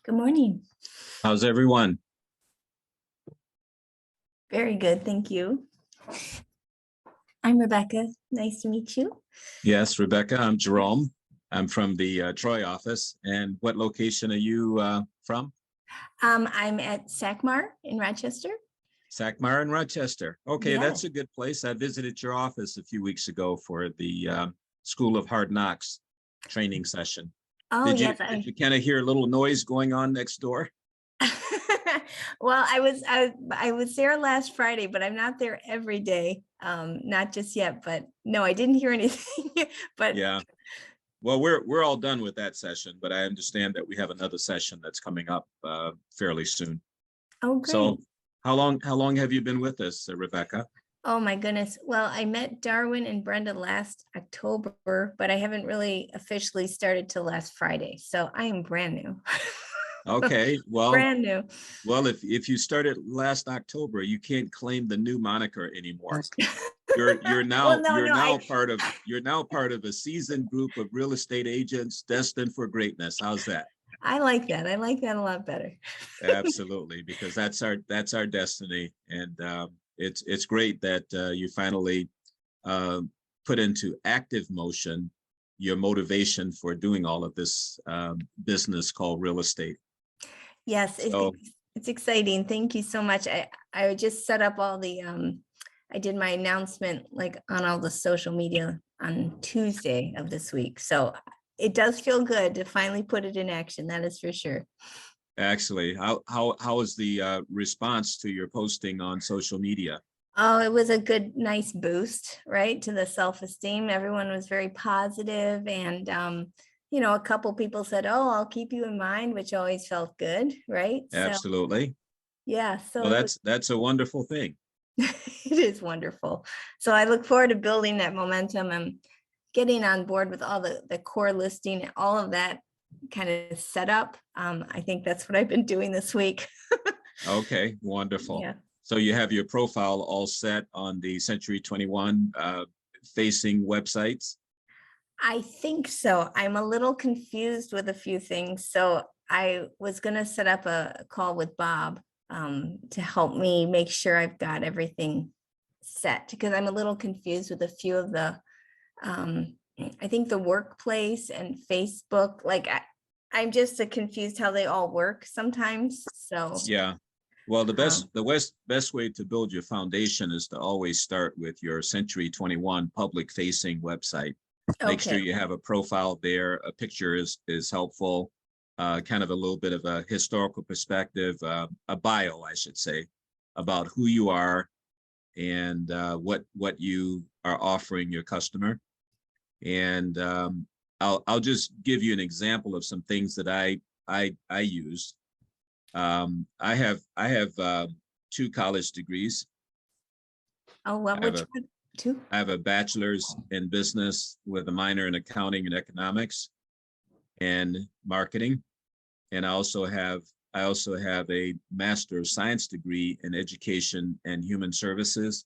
Good morning. How's everyone? Very good, thank you. I'm Rebecca. Nice to meet you. Yes, Rebecca, I'm Jerome. I'm from the Troy office. And what location are you from? I'm at SACMAR in Rochester. Sackmar in Rochester. Okay, that's Yes. a good place. I visited your office a few weeks ago for the School of Hard Knocks training session. Oh, Did you yes. did you kind of hear a little noise going on next door? Well, I was there last Friday, but I'm not there every day. Not just yet, but no, I didn't hear anything. But Yeah. Well, we're all done with that session, but I understand that we have another session that's coming up fairly soon. oh, great. So how long have you been with us, Rebecca? Oh my goodness. Well, I met Darwin and Brenda last October, but I haven't really officially started till last Friday. So I am brand new. Okay, well, Brand new. Well, if you started last October, you can't claim the new moniker anymore. You're Well, now no, you're no, now part of a seasoned group of real estate agents destined for greatness. How's that? I like that. I like that a lot better. Absolutely, because that's our destiny, and it's great that you finally uh, put into active motion your motivation for doing all of this business called real estate. Yes, So it's exciting. Thank you so much. I just set up all the I did my announcement like on all the social media on Tuesday of this week. So it does feel good to finally put it in action. That is for sure. actually, how is the response to your posting on social media? Oh, it was a good, nice boost, right, to the self-esteem. Everyone was very positive, and a couple people said, "Oh, I'll keep you in mind," which always felt good, right? So Absolutely. yeah, so Well, it was that's a wonderful thing. it is wonderful. So I look forward to building that momentum and getting on board with all the core listing, all of that kind of set up. I think that's what I've been doing this week. Okay, wonderful. Yeah. So you have your profile all set on the Century 21 facing websites. I think so. I'm a little confused with a few things. So I was going to set up a call with Bob to help me make sure I've got everything set because I'm a little confused with a few of the, I think the workplace and Facebook, like I'm just confused how they all work sometimes. So, Yeah. Well, um, best way to build your foundation is to always start with your Century 21 public facing website. Make sure okay. you have a profile there. A picture is helpful. Kind of a little bit of a historical perspective, a bio, I should say, about who you are and what you are offering your customer. And I'll just give you an example of some things that I use. I have 2 college degrees. Oh, well, I have which a one? Two? I have a bachelor's in business with a minor in accounting and economics and marketing, and I also have a master of science degree in education and human services,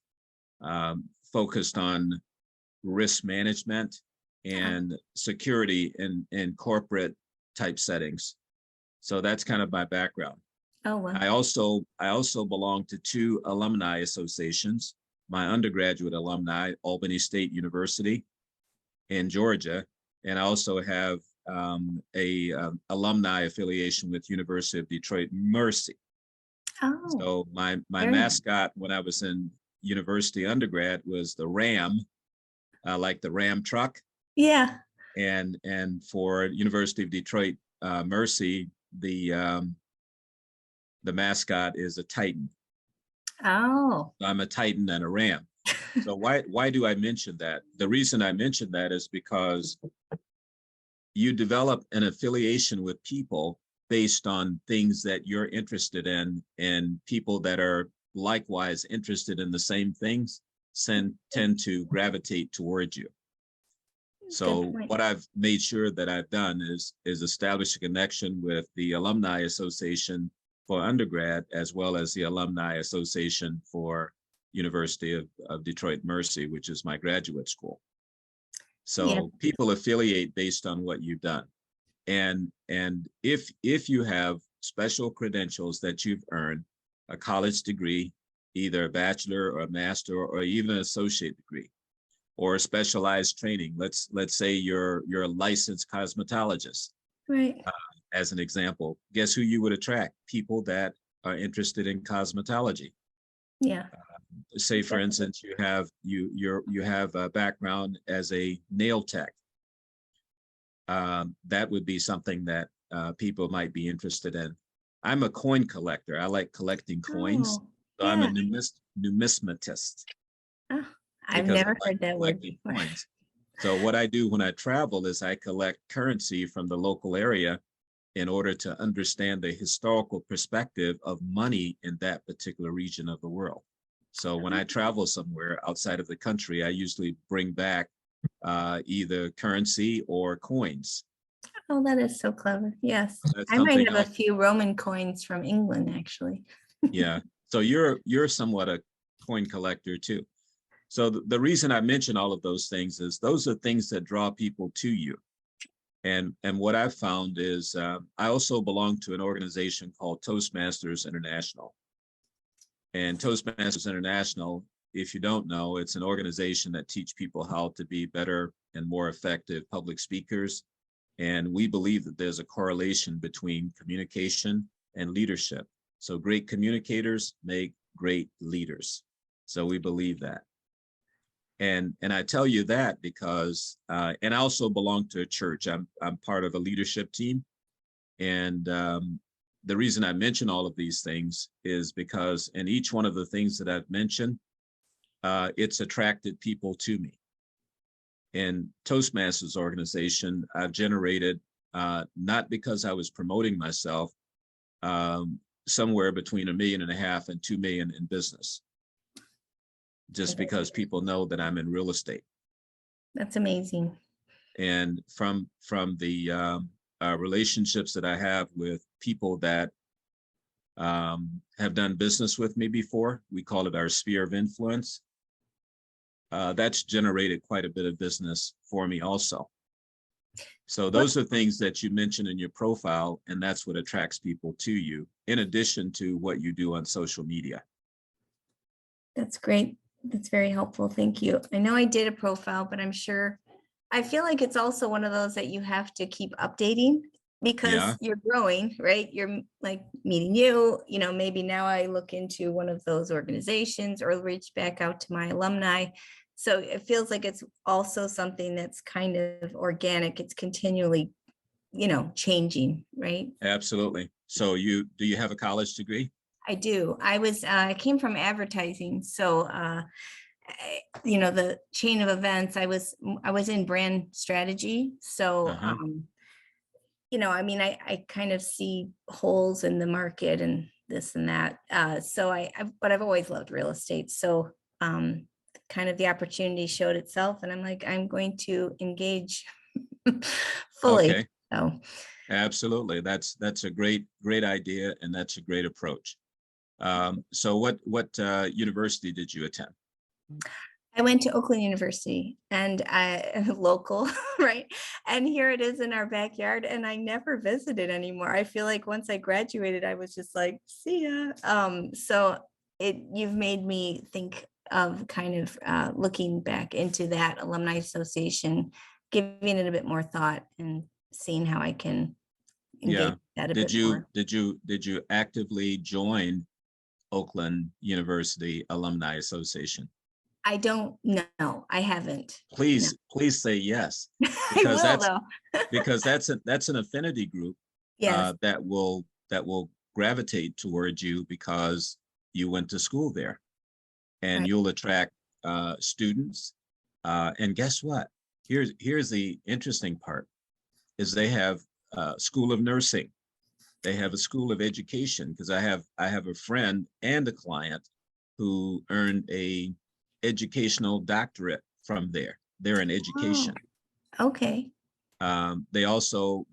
focused on risk management and security in corporate type settings. So that's kind of my background. Oh, well. I also belong to 2 alumni associations. My undergraduate alumni, Albany State University in Georgia, and I also have a alumni affiliation with University of Detroit Mercy. Oh, So my very nice. mascot when I was in university undergrad was the Ram, like the Ram truck, Yeah. and for University of Detroit Mercy, the mascot is a Titan. Oh, I'm a Titan and a Ram. So why do I mention that? The reason I mention that is because you develop an affiliation with people based on things that you're interested in, and people that are likewise interested in the same things tend to gravitate towards you. good So point. what I've made sure that I've done is establish a connection with the Alumni Association for undergrad, as well as the Alumni Association for University of Detroit Mercy, which is my graduate school. Yeah. So people affiliate based on what you've done. And if you have special credentials that you've earned, a college degree, either a bachelor or a master or even an associate degree, or specialized training. Let's say you're a licensed cosmetologist, Right. as an example. Guess who you would attract? People that are interested in cosmetology. Yeah. Say, for Definitely. instance, you have a background as a nail tech. That would be something that people might be interested in. I'm a coin collector. I like collecting coins. Oh, So I'm a yeah. numismatist Oh, I've because I never like heard that word collecting before. coins. So what I do when I travel is I collect currency from the local area in order to understand the historical perspective of money in that particular region of the world. So when I travel somewhere outside of the country, I usually bring back either currency or coins. Oh, that is so clever. Yes. That's I might something have a else. few Roman coins from England, actually. Yeah. So you're somewhat a coin collector too. So the reason I mention all of those things is those are things that draw people to you. And what I've found is I also belong to an organization called Toastmasters International. And Toastmasters International, if you don't know, it's an organization that teach people how to be better and more effective public speakers. And we believe that there's a correlation between communication and leadership. So great communicators make great leaders. So we believe that. And I tell you that because and I also belong to a church. I'm part of a leadership team, and the reason I mention all of these things is because in each one of the things that I've mentioned, it's attracted people to me. In Toastmasters organization, I've generated not because I was promoting myself, somewhere between 1.5 million and 2 million in business, just because people know that I'm in real estate. That's amazing. And from the relationships that I have with people that have done business with me before, we call it our sphere of influence. That's generated quite a bit of business for me also. So What? those are things that you mentioned in your profile, and that's what attracts people to you, in addition to what you do on social media. That's great. That's very helpful. Thank you. I know I did a profile, but I'm sure, I feel like it's also one of those that you have to keep updating because Yeah, you're growing, right? You're like meeting you know, maybe now I look into one of those organizations or reach back out to my alumni. So it feels like it's also something that's kind of organic. It's continually, you know, changing, right? absolutely. So do you have a college degree? I do. I came from advertising. So, you know, the chain of events, I was in brand strategy. So, Uh-huh. you know, I mean, I kind of see holes in the market and this and that. But I've always loved real estate. So, kind of the opportunity showed itself and I'm like, I'm going to engage fully. Okay. So Absolutely. That's a great idea, and that's a great approach. So what university did you attend? I went to Oakland University and I local, right? And here it is in our backyard and I never visited anymore. I feel like once I graduated, I was just like, see ya. So you've made me think of kind of looking back into that alumni association, giving it a bit more thought and seeing how I can engage Yeah. that a Did bit you more. did you did you actively join Oakland University Alumni Association? I don't know. I haven't. No. Please say yes, I because will though. that's an affinity group Yes, that will gravitate towards you because you went to school there, and right. you'll attract students. And guess what? Here's the interesting part: is they have school of nursing, they have a school of education. Because I have a friend and a client who earned a educational doctorate from there. They're in Oh, education. okay. They also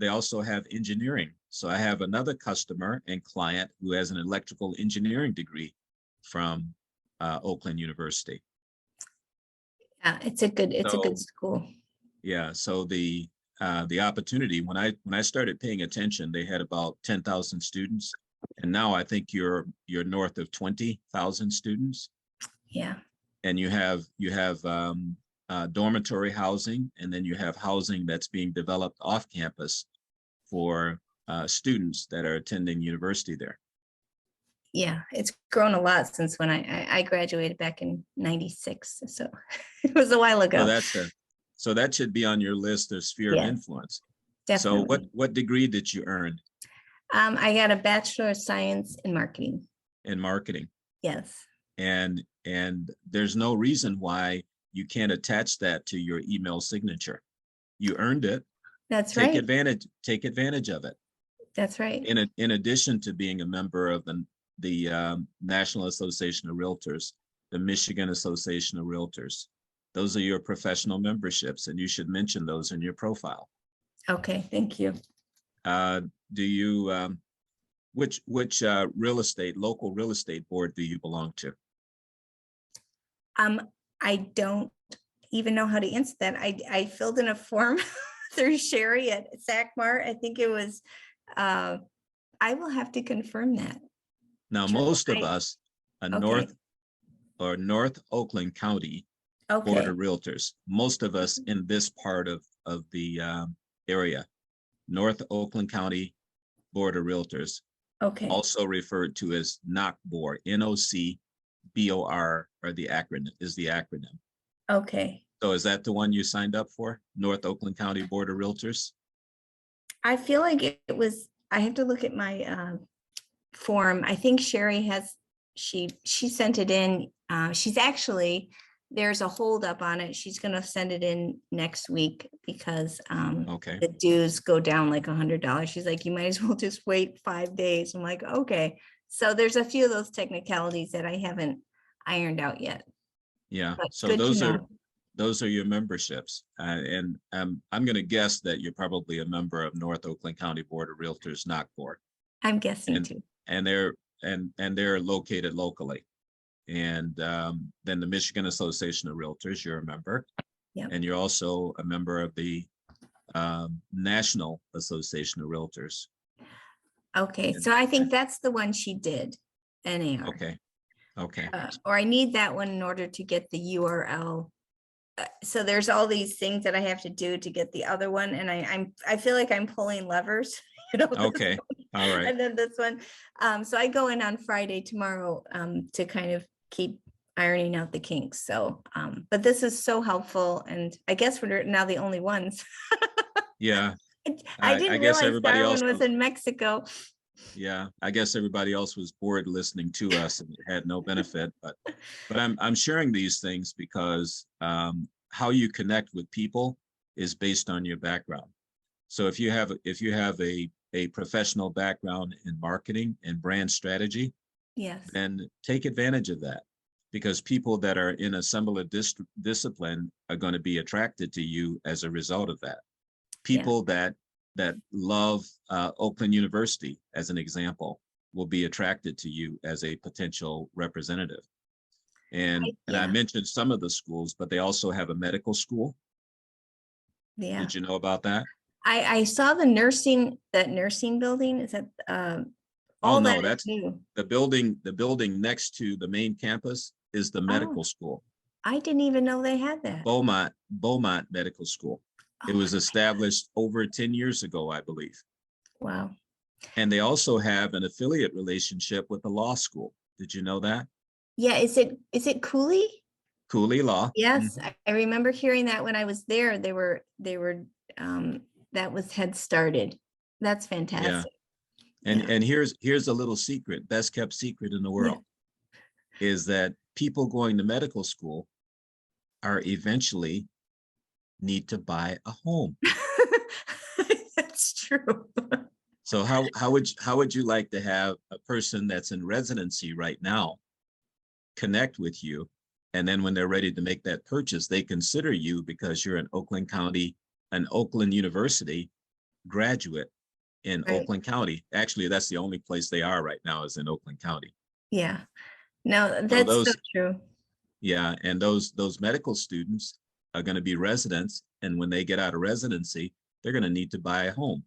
have engineering. So I have another customer and client who has an electrical engineering degree from Oakland University. Yeah, it's a good So school. yeah, so the opportunity. When I started paying attention, they had about 10,000 students, and now I think you're north of 20,000 students. Yeah. And you have dormitory housing, and then you have housing that's being developed off campus for students that are attending university there. Yeah, it's grown a lot since when I graduated back in '96. So it was a while ago. So that should be on your list of sphere of Yes, influence. definitely. So what degree did you earn I got a Bachelor of Science in Marketing. in marketing? Yes. And there's no reason why you can't attach that to your email signature. You earned it. That's right. Take advantage of it. That's right. In addition to being a member of the National Association of Realtors, the Michigan Association of Realtors, those are your professional memberships, and you should mention those in your profile. Okay, thank you. Do you which local real estate board do you belong to? I don't even know how to answer that. I filled in a form through Sherry at SACMAR. I think it was, I will have to confirm that. Now, most of us, North Oakland County Board of Realtors, most of us in this part of the area, North Oakland County Board of Realtors, also referred to as NOCBOR, NOCBOR, or the acronym. Okay. So is that the one you signed up for, North Oakland County Board of Realtors? I feel like it was, I have to look at my form. I think Sherry has, she sent it in. She's actually, there's a hold up on it. She's going to send it in next week because the dues go down like $100. She's like, you might as well just wait 5 days. I'm like, okay. So there's a few of those technicalities that I haven't ironed out yet. Yeah. But so those are your memberships. And I'm going to guess that you're probably a member of North Oakland County Board of Realtors, NOCBOR. I'm guessing too. And they're located locally. And then the Michigan Association of Realtors, you're a member. Yep. And you're also a member of the National Association of Realtors. Okay, so I think that's the one she did, NAR. Okay. Or I need that one in order to get the URL. So there's all these things that I have to do to get the other one, and I feel like I'm pulling levers. Okay. All right. And then this one. So I go in on Friday tomorrow to kind of keep ironing out the kinks. So, but this is so helpful, and I guess we're now the only ones. Yeah. I didn't realize Darwin was in Mexico. Yeah, I guess everybody else was bored listening to us and had no benefit. But I'm sharing these things because how you connect with people is based on your background. So if you have a professional background in marketing and brand strategy, yes, then take advantage of that, because people that are in a similar discipline are going to be attracted to you as a result of that. People that love Oakland University, as an example, will be attracted to you as a potential representative. And I mentioned some of the schools, but they also have a medical school. Yeah. Did you know about that? I saw that nursing building. Is that that's new. The building next to the main campus is the medical school. I didn't even know they had that. Beaumont Medical School. It was established over 10 years ago, I believe. Wow. And they also have an affiliate relationship with the law school. Did you know that? Yeah. Is it Cooley? Cooley Law. Yes. Mm-hmm. I remember hearing that when I was there. They were that had started. That's fantastic. Yeah. And here's a little secret, best kept secret in the world, is that people going to medical school are eventually need to buy a home. That's true. So how would you like to have a person that's in residency right now connect with you, and then when they're ready to make that purchase, they consider you because you're an Oakland County, an Oakland University graduate in Oakland County. Actually, that's the only place they are right now, is in Oakland County. Yeah. No, that's so true. Yeah, and those medical students are going to be residents, and when they get out of residency, they're going to need to buy a home.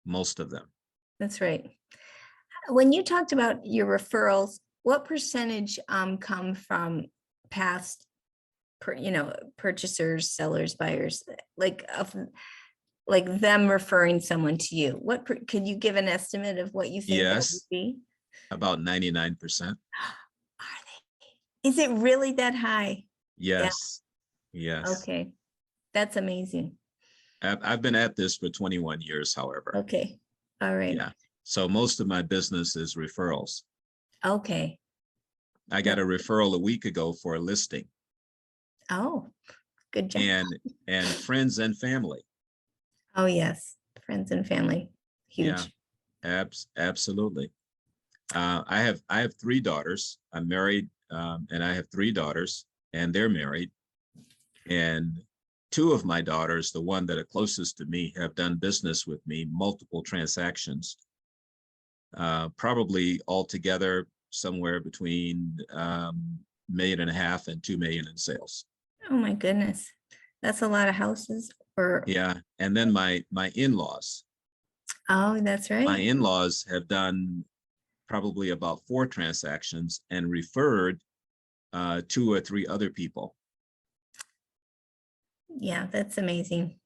Most of them. That's right. When you talked about your referrals, what percentage come from past, purchasers, sellers, buyers, like them referring someone to you? Could you give an estimate of what you think that would Yes, be? about 99%. Are they? Is it really that high? Yeah. Yes. Yes. Okay. That's amazing. I've been at this for 21 years, however. Okay. All right. Yeah. So most of my business is referrals. Okay. I got a referral a week ago for a listing, Oh, good job. and friends and family. Oh, yes. Friends and family. Yeah, Huge. absolutely. I have three daughters. I'm married, and I have three daughters, and they're married. And two of my daughters, the one that are closest to me, have done business with me, multiple transactions, probably altogether somewhere between $1.5 million and 2 million in sales. Oh my goodness. That's a lot of houses. Or Yeah, and then my in-laws. oh, that's My right. in-laws have done probably about 4 transactions and referred 2 or 3 other people. Yeah, that's amazing.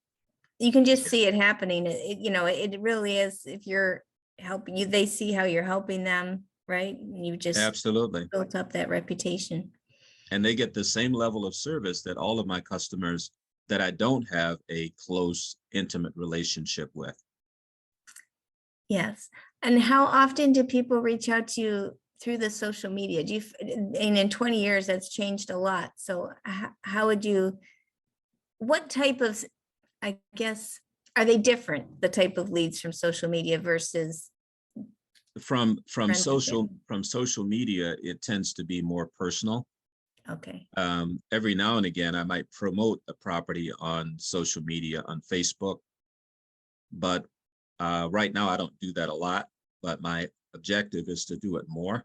You can just see it happening. It really is. If you're helping you, they see how you're helping them, right? And you just Absolutely. built up that reputation. And they get the same level of service that all of my customers that I don't have a close, intimate relationship with. Yes. And how often do people reach out to you through the social media? And in 20 years, that's changed a lot. So how would you, what type of, I guess, are they different, the type of leads from social media versus From friends and social media, it tends to be more personal. Okay. Every now and again, I might promote a property on social media, on Facebook, but right now I don't do that a lot, but my objective is to do it more.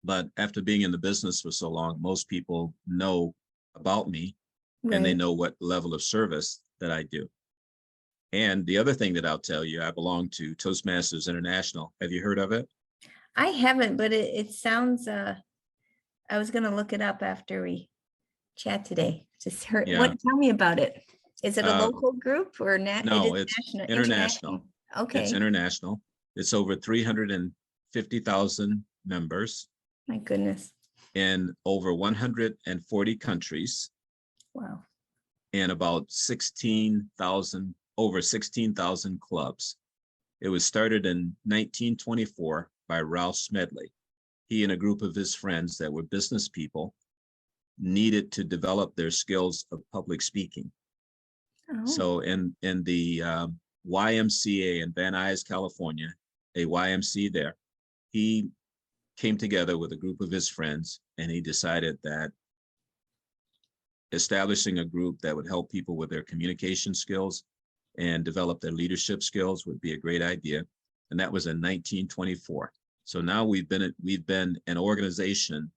But after being in the business for so long, most people know about me and they Right. know what level of service that I do. And the other thing that I'll tell you, I belong to Toastmasters International. Have you heard of it? I haven't, but it sounds, I was gonna look it up after we chat today. Just heard, Yeah. tell me about it. Is it a Uh, local group or it no, is it's national, international. international? It's Okay, international. It's over 350,000 members my goodness. in over 140 countries Wow. and about 16,000, over 16,000 clubs. It was started in 1924 by Ralph Smedley. He and a group of his friends that were business people needed to develop their skills of public speaking. Oh, So in the YMCA in Van Nuys, California, a YMCA there, he came together with a group of his friends and he decided that establishing a group that would help people with their communication skills and develop their leadership skills would be a great idea. And that was in 1924. So now we've been an organization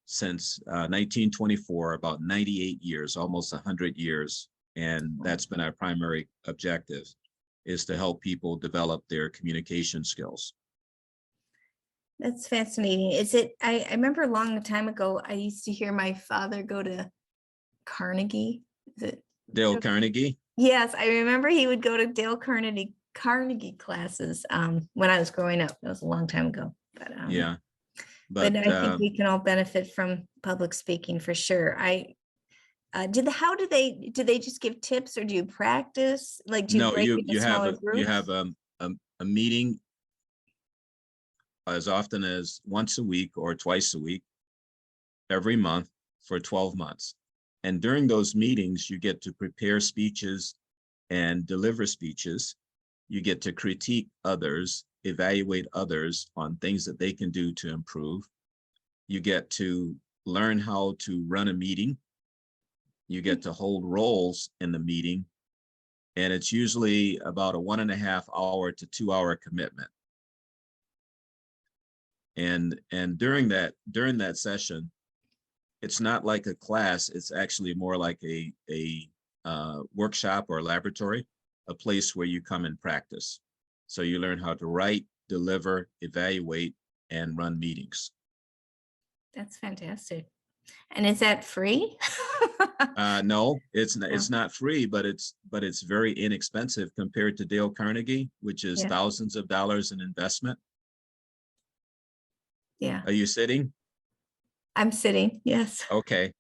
since 1924, about 98 years, almost 100 years. And that's been our primary objective, is to help people develop their communication skills. that's fascinating. I remember a long time ago, I used to hear my father go to Carnegie. Is it? Dale Carnegie? Yes, I remember he would go to Dale Carnegie classes when I was growing up. That was a long time ago. Yeah. But I think we can all benefit from public speaking for sure. How do they just give tips or do you practice? Like, do you No, break it into smaller you groups? have a meeting as often as once a week or twice a week, every month for 12 months. And during those meetings, you get to prepare speeches and deliver speeches. You get to critique others, evaluate others on things that they can do to improve. You get to learn how to run a meeting. You get to hold roles in the meeting. And it's usually about a 1.5 hour to 2 hour commitment. And during that session, it's not like a class, it's actually more like a workshop or laboratory, a place where you come and practice. So you learn how to write, deliver, evaluate, and run meetings. That's fantastic. And is that free? No, it's not free, but it's very inexpensive compared to Dale Carnegie, which is Yeah. thousands of dollars in investment. Yeah. Are you sitting? I'm sitting. Yes. Okay.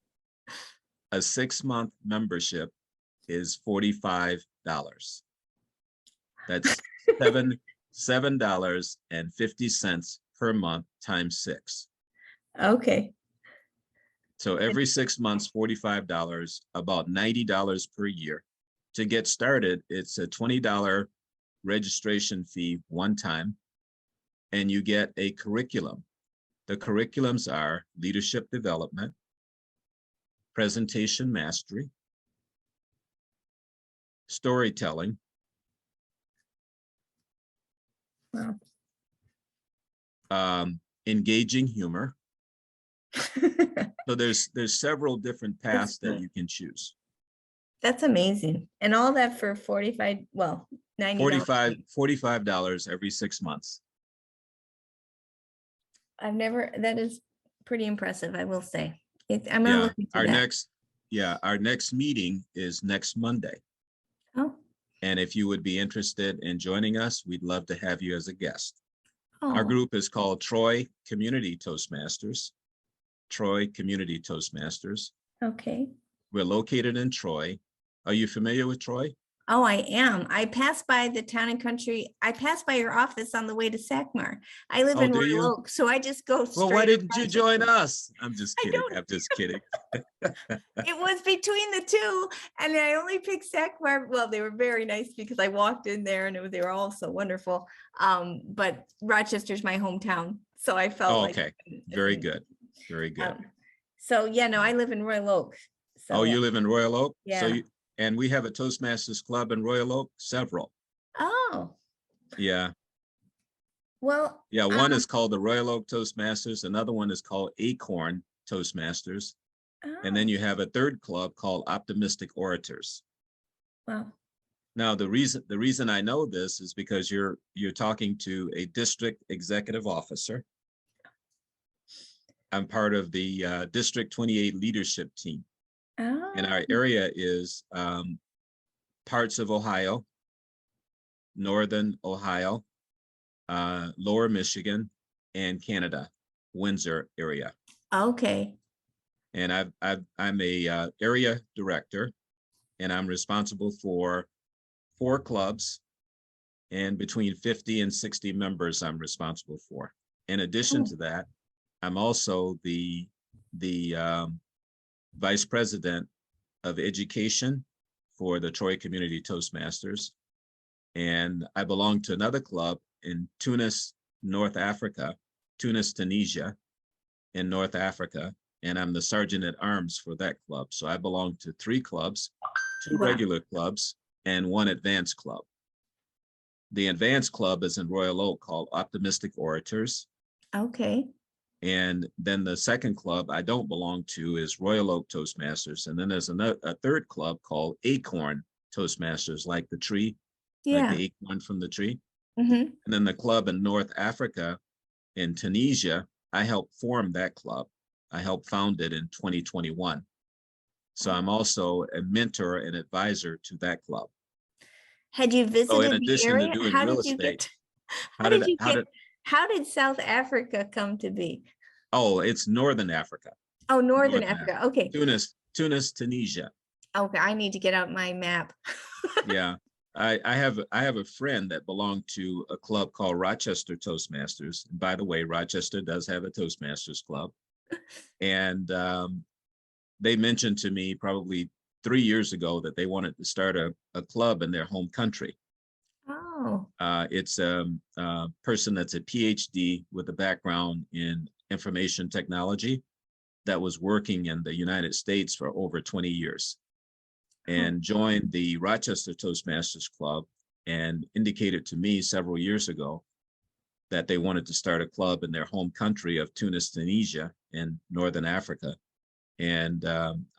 A 6-month membership is $45. That's $7.50 per month times 6. Okay. So every 6 months, $45, about $90 per year. To get started, it's a $20 registration fee one time, and you get a curriculum. The curriculums are leadership development, presentation mastery, storytelling, Wow. Engaging humor. So there's several different paths that you can choose. That's amazing. And all that for 45, well, $90. $45 every 6 months. That is pretty impressive, I will say. I'm gonna Yeah, look into that. our next meeting is next Monday. Oh, And if you would be interested in joining us, we'd love to have you as a guest. Our oh, group is called Troy Community Toastmasters. Troy Community Toastmasters. okay. We're located in Troy. Are you familiar with Troy? Oh, I am. I passed by the Town and Country. I passed by your office on the way to Sackmar. I live Oh, in do Royal you? Oak, so I just go Well, straight. why up didn't you join Rochester. us? I'm just I kidding. don't. I'm just kidding. It was between the two, and I only picked Sackmar. Well, they were very nice because I walked in there, and they were all so wonderful. But Rochester's my hometown, so I felt Oh, like okay. Very good. Very good. So yeah, no, I live in Royal Oak. So Oh, you live in Royal Oak? yeah. And we have a Toastmasters club in Royal Oak, several. Oh, Yeah. well. Yeah, one is called the Royal Oak Toastmasters. Another one is called Acorn Toastmasters. And then Oh, you have a third club called Optimistic Orators. wow. Now, the reason I know this is because you're talking to a district executive officer. I'm part of the District 28 leadership team. And our Oh, area is parts of Ohio, northern Ohio, lower Michigan, and Canada, Windsor area. okay. And I'm a area director, and I'm responsible for 4 clubs and between 50 and 60 members I'm responsible for. In addition to that, I'm also the vice president of education for the Troy Community Toastmasters. And I belong to another club in Tunis, North Africa, Tunis, Tunisia, in North Africa. And I'm the sergeant at arms for that club. So I belong to 3 clubs, 2 Wow. regular clubs, and 1 advanced club. The advanced club is in Royal Oak called Optimistic Orators. Okay. And then the second club I don't belong to is Royal Oak Toastmasters. And then there's a third club called Acorn Toastmasters, like the tree, like Yeah. the acorn from the tree. Mm-hmm. And then the club in North Africa, in Tunisia, I helped form that club. I helped found it in 2021. So I'm also a mentor and advisor to that club. Had you So in visited the addition to area? doing How real did you estate, get? How did South Africa come to be? oh, it's Northern Africa. Oh, Northern Africa. Okay. Tunis, Tunisia. Okay, I need to get out my map. Yeah. I have a friend that belonged to a club called Rochester Toastmasters. And by the way, Rochester does have a Toastmasters club. And they mentioned to me probably 3 years ago that they wanted to start a club in their home country. Oh, It's a person that's a PhD with a background in information technology that was working in the United States for over 20 years and joined the Rochester Toastmasters Club and indicated to me several years ago that they wanted to start a club in their home country of Tunis, Tunisia in Northern Africa. And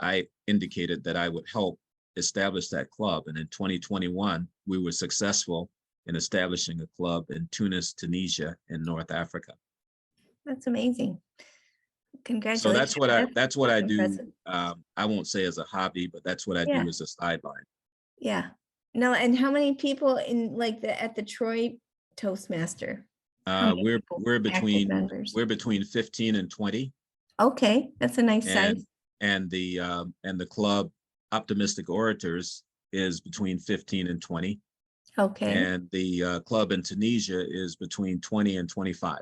I indicated that I would help establish that club. And in 2021, we were successful in establishing a club in Tunis, Tunisia, in North Africa. That's amazing. So Congratulations. that's what I do. Impressive. I won't say as a hobby, but that's what I Yeah. do as a sideline. Yeah. No, and how many people in at the Troy Toastmaster? How many people, We're active members? we're between 15 and 20, Okay, that's a nice size. and the club Optimistic Orators is between 15 and 20, Okay, and the club in Tunisia is between 20 and 25.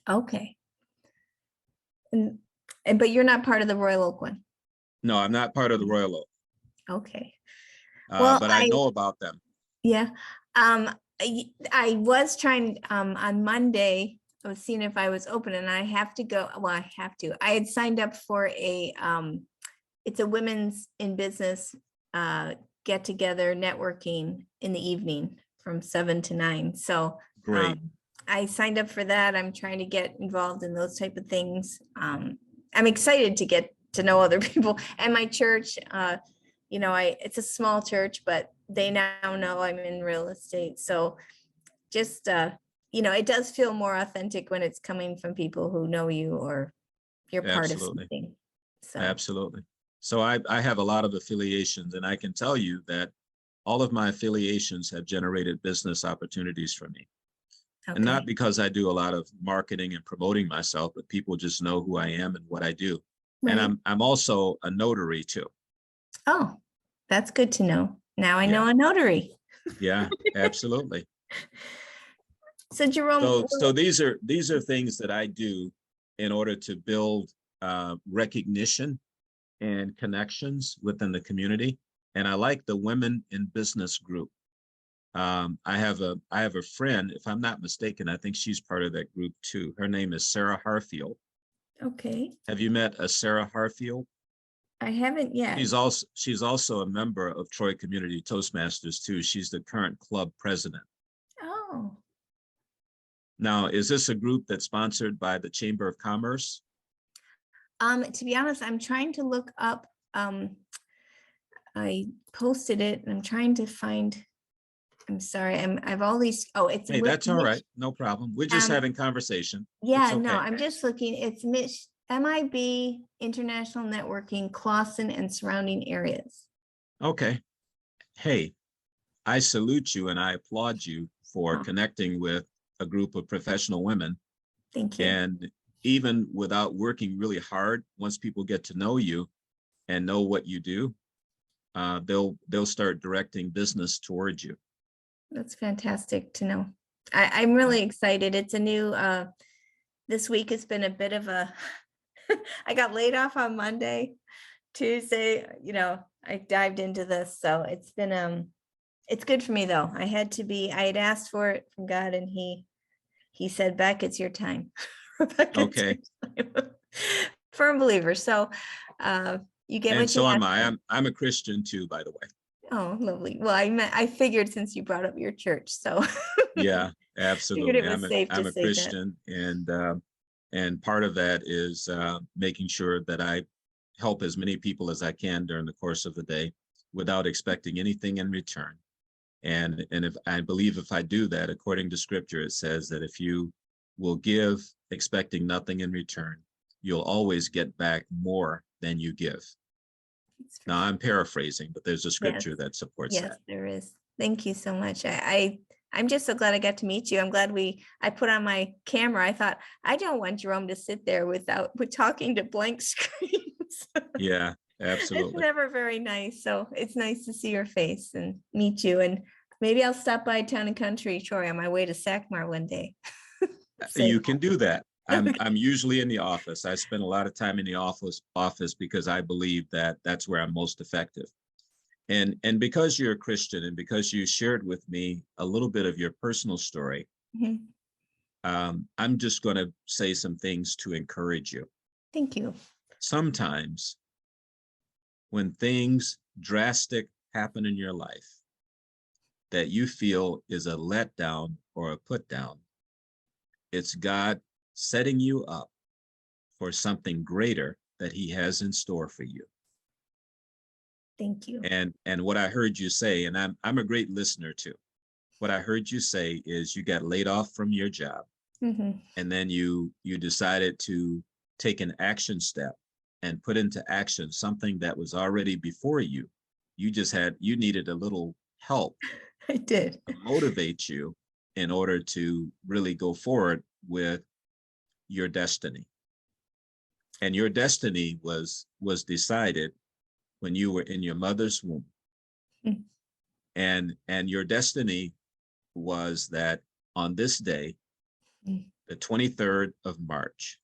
okay. And but you're not part of the Royal Oak one. No, I'm not part of the Royal Oak, Okay. Well, but I know about them. yeah. I was trying on Monday. I was seeing if I was open, and I have to go. Well, I have to. I had signed up for a it's a women's in business get together networking in the evening from 7 to 9. So Great. I signed up for that. I'm trying to get involved in those type of things. I'm excited to get to know other people, and my church, it's a small church, but they now know I'm in real estate. So just, it does feel more authentic when it's coming from people who know you or you're part of Absolutely. something. So, Absolutely. So I have a lot of affiliations, and I can tell you that all of my affiliations have generated business opportunities for me. And not okay. because I do a lot of marketing and promoting myself, but people just know who I am and what I do. And Right. I'm also a notary too. Oh, that's good to know. Now I Yeah. know a notary. Yeah, absolutely. So Jerome, So these are things that I do in order to build recognition and connections within the community. And I like the Women in Business group. I have a friend, if I'm not mistaken, I think she's part of that group too. Her name is Sarah Harfield. okay. Have you met a Sarah Harfield? I haven't yet. She's also a member of Troy Community Toastmasters too. She's the current club president. Oh, Now, is this a group that's sponsored by the Chamber of Commerce? to be honest, I'm trying to look up, I posted it and I'm trying to find, I'm sorry, I've all these, it's. Hey, that's all right. No problem. We're just having conversation. Yeah, It's no, okay. I'm just looking, it's MIB International Networking, Clawson and surrounding areas. Okay. Hey, I salute you and I applaud you for Oh, connecting with a group of professional women. thank you. And even without working really hard, once people get to know you and know what you do, they'll start directing business towards you. That's fantastic to know. I'm really excited. It's a new, this week has been a bit of a, I got laid off on Monday. Tuesday, I dived into this. So it's been, it's good for me though. I had asked for it from God, and he said, Beck, it's your time. Rebecca, Okay. it's your time. Firm believer. So you get And what so you am ask I. for. I'm a Christian too, by the way. Oh, lovely. Well, I figured since you brought up your church, so Yeah, figured it absolutely. was safe to I'm a say that. Christian, and part of that is making sure that I help as many people as I can during the course of the day without expecting anything in return. And if I believe if I do that, according to scripture, it says that if you will give expecting nothing in return, you'll always get back more than you give. Now I'm paraphrasing, but there's a scripture that supports Yes, that. there is. Thank you so much. I'm just so glad I got to meet you. I'm glad I put on my camera. I thought, I don't want Jerome to sit there with talking to blank screens. Yeah, It's absolutely. never very nice. So it's nice to see your face and meet you. And maybe I'll stop by Town and Country, Troy, on my way to Sackmar one day. You can do that. I'm usually in the office. I spend a lot of time in the office because I believe that that's where I'm most effective. And because you're a Christian and because you shared with me a little bit of your personal story, Mhm. I'm just going to say some things to encourage you. Thank you. Sometimes when things drastic happen in your life that you feel is a letdown or a put down, it's God setting you up for something greater that he has in store for you. Thank you. And what I heard you say, and I'm a great listener too. What I heard you say is you got laid off from your job, Mhm. and then you decided to take an action step and put into action something that was already before you. You needed a little help I did. to motivate you in order to really go forward with your destiny. And your destiny was decided when you were in your mother's womb. Mm. And your destiny was that on this day, Mm. the 23rd of March,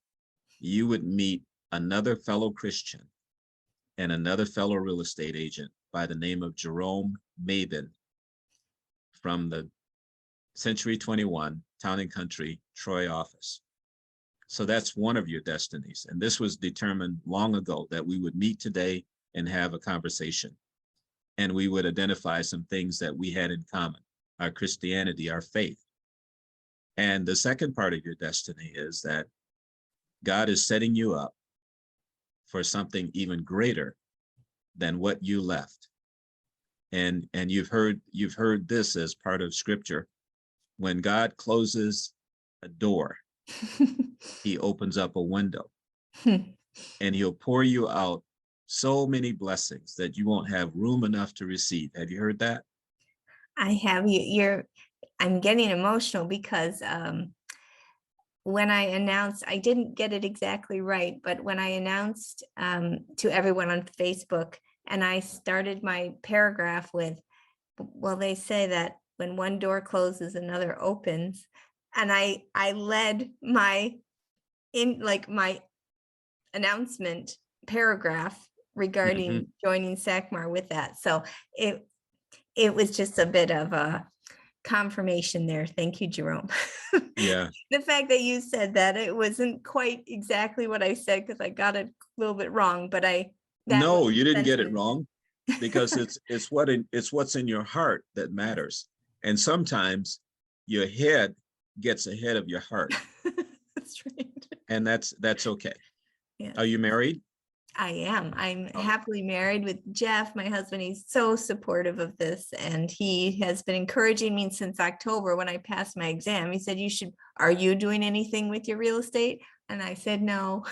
you would meet another fellow Christian and another fellow real estate agent by the name of Jerome Maben from the Century 21 Town and Country Troy office. So that's one of your destinies. And this was determined long ago that we would meet today and have a conversation. And we would identify some things that we had in common, our Christianity, our faith. And the second part of your destiny is that God is setting you up for something even greater than what you left. And you've heard this as part of scripture. When God closes a door, he opens up a window, and he'll pour you out so many blessings that you won't have room enough to receive. Have you heard that? I have you. I'm getting emotional because when I announced, I didn't get it exactly right, but when I announced to everyone on Facebook, and I started my paragraph with, well, they say that when one door closes, another opens. And I led my my announcement paragraph regarding joining SACMAR with that. So it was just a bit of a confirmation there. Thank you, Jerome. Yeah. The fact that you said that, it wasn't quite exactly what I said because I got it a little bit wrong, but No, you didn't get it wrong, because it's what's in your heart that matters. And sometimes your head gets ahead of your heart. That's right. And that's okay. Yeah. Are you married? I am. I'm Oh. happily married with Jeff, my husband. He's so supportive of this, and he has been encouraging me since October when I passed my exam. He said, are you doing anything with your real estate? And I said, no.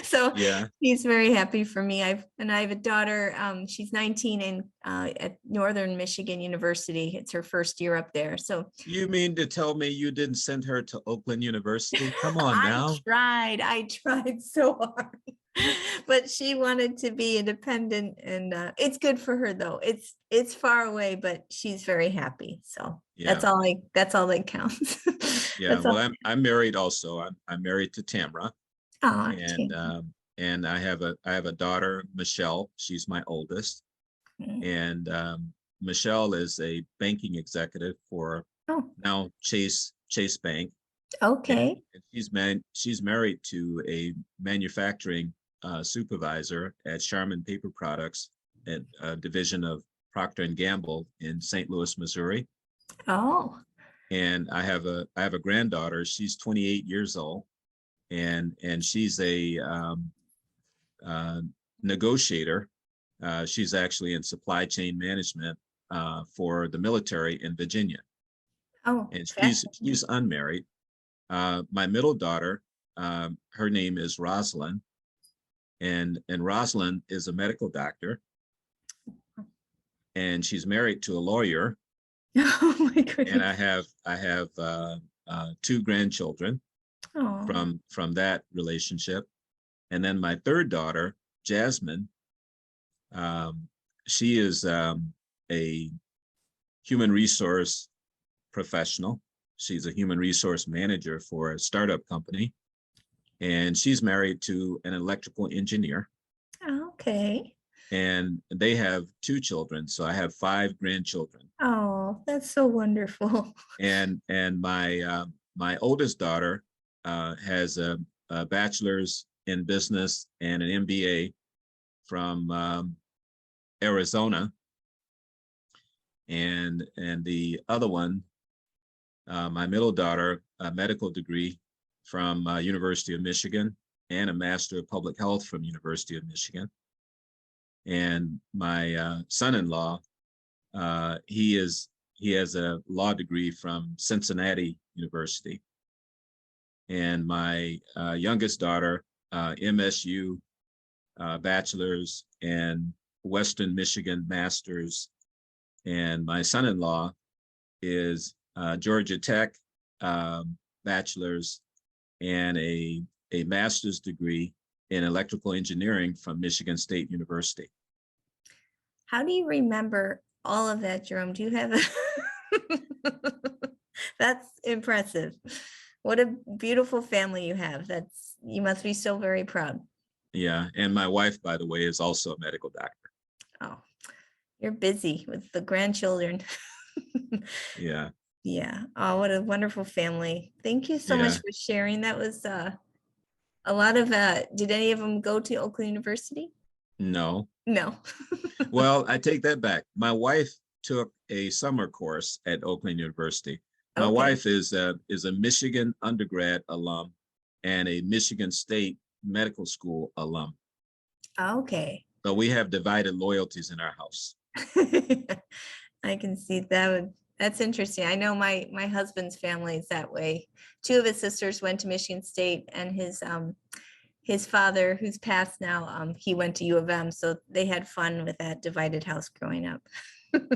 So Yeah. he's very happy for me. I have a daughter. She's 19 and at Northern Michigan University. It's her first year up there. So You mean to tell me you didn't send her to Oakland University? Come on now. I tried so hard. But she wanted to be independent, and it's good for her though. It's far away, but she's very happy. So Yeah. that's all that counts. Yeah. Well, I'm married also. I'm married to Tamra. Oh, and I have a daughter, Michelle. She's my oldest. And Michelle is a banking executive for now Chase Bank. Okay. And she's married to a manufacturing supervisor at Charmin Paper Products, at a division of Procter and Gamble in St. Louis, Missouri. Oh. And I have a granddaughter. She's 28 years old, and she's a negotiator. She's actually in supply chain management for the military in Virginia. Oh. And she's unmarried. My middle daughter, her name is Rosalind, and Rosalind is a medical doctor, and she's married to a lawyer. Oh my goodness. And I have two grandchildren from that relationship. And then my third daughter, Jasmine, she is a human resource professional. She's a human resource manager for a startup company, and she's married to an electrical engineer. Okay. And they have two children, so I have 5 grandchildren. Oh, that's so wonderful. And my oldest daughter has a bachelor's in business and an MBA from Arizona, and the other one, my middle daughter, a medical degree from University of Michigan and a Master of Public Health from University of Michigan. And my son-in-law, he has a law degree from Cincinnati University. And my youngest daughter, MSU bachelor's and Western Michigan master's. And my son-in-law is Georgia Tech bachelor's and a master's degree in electrical engineering from Michigan State University. How do you remember all of that, Jerome? Do you have that's impressive. What a beautiful family you have. You must be so very proud. Yeah. And my wife, by the way, is also a medical doctor. Oh, you're busy with the grandchildren. Yeah. Yeah. Oh, what a wonderful family. Thank you so much Yeah. for sharing. That was a lot of, did any of them go to Oakland University? No. No. Well, I take that back. My wife took a summer course at Oakland University. My Okay. wife is a Michigan undergrad alum and a Michigan State Medical School alum. Okay. So we have divided loyalties in our house. I can see that. That's interesting. I know my husband's family is that way. Two of his sisters went to Michigan State, and his father, who's passed now, he went to U of M. So they had fun with that divided house growing up.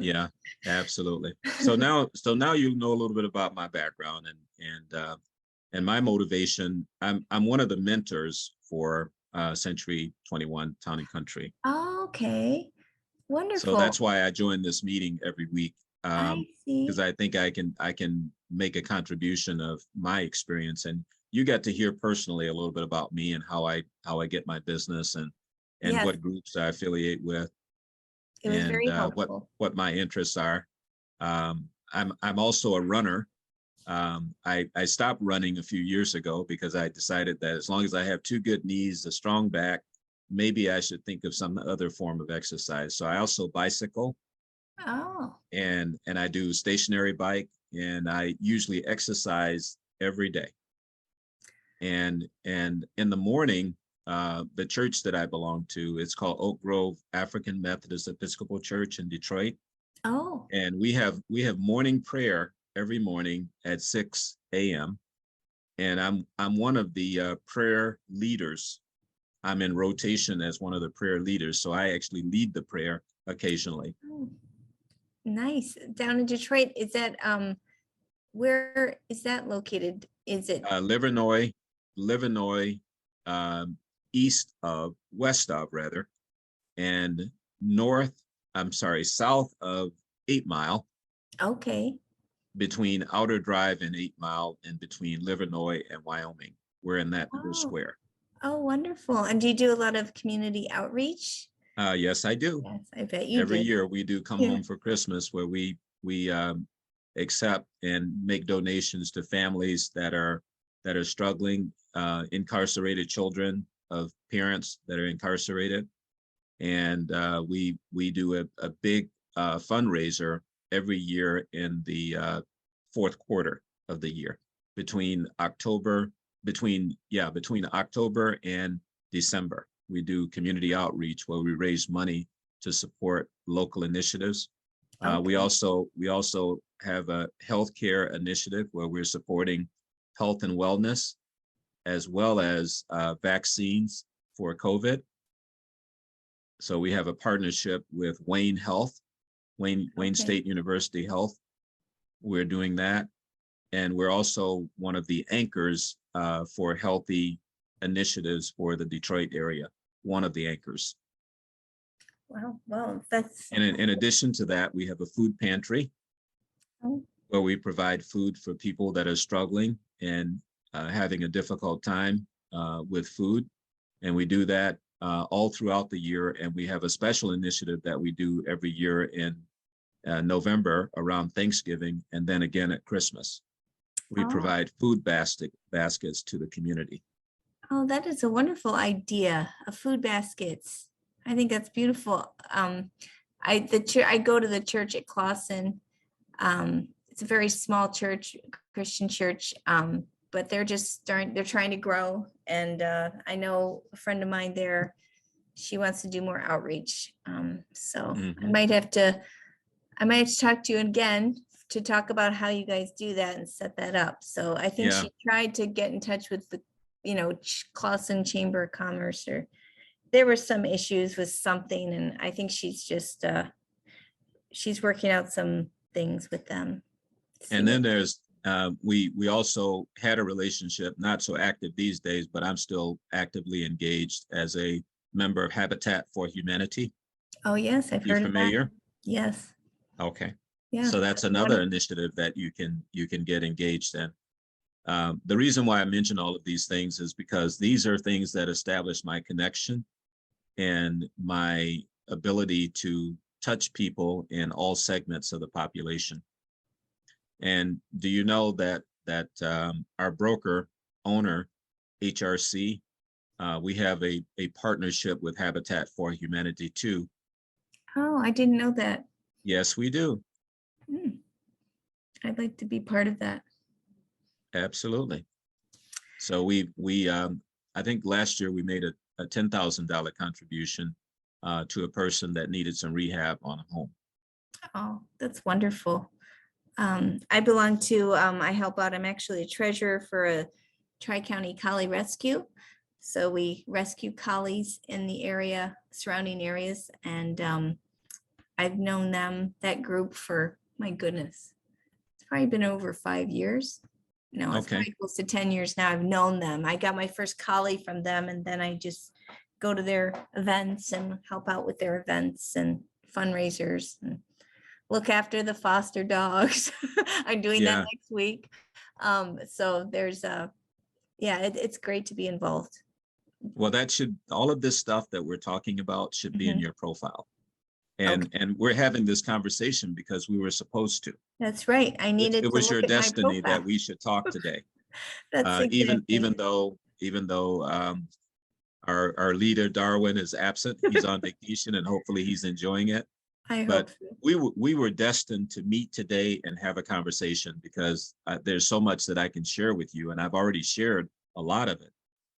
Yeah, absolutely. So now you know a little bit about my background and my motivation. I'm one of the mentors for Century 21 Town and Country. Okay. So Wonderful. that's why I join this meeting every week. I see. Because I think I can make a contribution of my experience, and you get to hear personally a little bit about me and how I get my business and Yes, what groups I affiliate with it was and very helpful. what my interests are. I'm also a runner. I stopped running a few years ago because I decided that as long as I have two good knees, a strong back, maybe I should think of some other form of exercise. So I also bicycle. Oh, And I do stationary bike, and I usually exercise every day. And in the morning, the church that I belong to, it's called Oak Grove African Methodist Episcopal Church in Detroit. oh, And we have morning prayer every morning at 6 a.m. And I'm one of the prayer leaders. I'm in rotation as one of the prayer leaders. So I actually lead the prayer occasionally. oh, nice. Down in Detroit, is that where is that located? Is it Livernois, west of rather, and south of 8 Mile, okay? between Outer Drive and 8 Mile, and between Livernois and Wyoming. We're in that little Oh, square. oh, wonderful. And do you do a lot of community outreach? Yes, I do. Yes, I bet you Every do. year we do Come Yeah. Home for Christmas, where we accept and make donations to families that are struggling, incarcerated children of parents that are incarcerated. And we do a big fundraiser every year in the fourth quarter of the year, between October and December. We do community outreach where we raise money to support local initiatives. We Okay. also have a healthcare initiative where we're supporting health and wellness, as well as vaccines for COVID. So we have a partnership with Wayne Okay. State University Health. We're doing that. And we're also one of the anchors for healthy initiatives for the Detroit area, one of the anchors. Wow. Well, that's And in addition to that, we have a food pantry oh, where we provide food for people that are struggling and having a difficult time with food. And we do that all throughout the year. And we have a special initiative that we do every year in November around Thanksgiving, and then again at Christmas. We oh, provide food baskets to the community. oh, that is a wonderful idea. A food baskets. I think that's beautiful. I go to the church at Clawson. It's a very small church, Christian church, but they're trying to grow. And I know a friend of mine there, she wants to do more outreach. So I Mhm. might have to talk to you again to talk about how you guys do that and set that up. So I think Yeah. she tried to get in touch with the, Clausen Chamber of Commerce, or there were some issues with something, and I think she's just she's working out some things with them. See And then what- there's, we also had a relationship, not so active these days, but I'm still actively engaged as a member of Habitat for Humanity. Oh, yes, I've You heard of that. familiar? Yes. Okay. Yeah. So that's another initiative that you can get engaged in. The reason why I mention all of these things is because these are things that establish my connection and my ability to touch people in all segments of the population. And do you know that our broker owner, HRC, we have a partnership with Habitat for Humanity too. Oh, I didn't know that. Yes, we do. Hmm. I'd like to be part of that. Absolutely. So I think last year we made a $10,000 contribution to a person that needed some rehab on a home. Oh, that's wonderful. I belong to, I help out, I'm actually a treasurer for a Tri-County Collie Rescue. So we rescue collies in the area, surrounding areas, and I've known that group for, my goodness, it's probably been over 5 years. No, it's Okay. probably close to 10 years now. I've known them. I got my first collie from them, and then I just go to their events and help out with their events and fundraisers and look after the foster dogs. I'm doing that Yeah. next week. So there's it's great to be involved. Well, all of this stuff that we're talking about should be in Mhm. your profile. Okay, And we're having this conversation because we were supposed to. that's right. I needed It to was look your at my destiny that profile. we should talk today. That's Even exactly. though our leader Darwin is absent, he's on vacation, and hopefully he's enjoying it. I hope But so. we were destined to meet today and have a conversation because there's so much that I can share with you, and I've already shared a lot of it